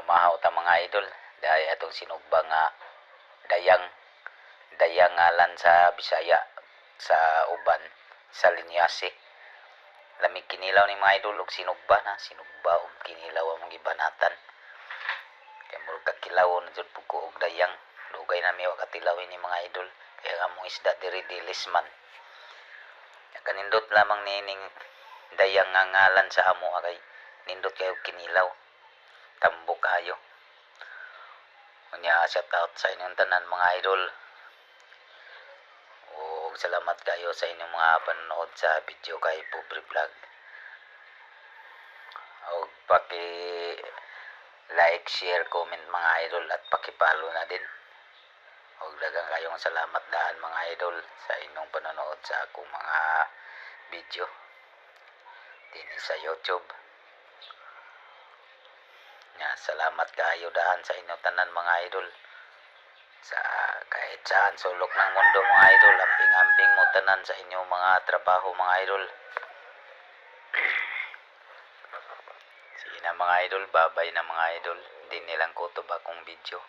Mahaw ta mga idol, dahil atong sinugba nga dayang dayang ngalan sa Bisaya sa uban sa linyase. Lamig kinilaw ni mga idol og sinugba og kinilaw ang gibanatan. Kaya murag kakilawon jud pud ko og dayang. Dugay na mi wa katilawin ni mga idol. Kaya among isda diri dilis man. Kanindot lamang nining dayang nga ngalan sa amo kay nindot kayo kinilaw. Tambok kayo. Unya shout out sa inyong tanan mga idol. O salamat kayo sa inyong mga panonood sa video kay Pobre Vlog. O paki like, share, comment mga idol at paki-follow na din. O daghang kayong salamat daan mga idol sa inyong panonood sa akong mga video din sa YouTube. Salamat kayo daan sa inyong tanan mga idol. Sa kahit saan sulok ng mundo mga idol, amping-amping mo tanan sa inyong mga trabaho mga idol. Sige na mga idol, babay na mga idol. Hindi nilang kutob akong video.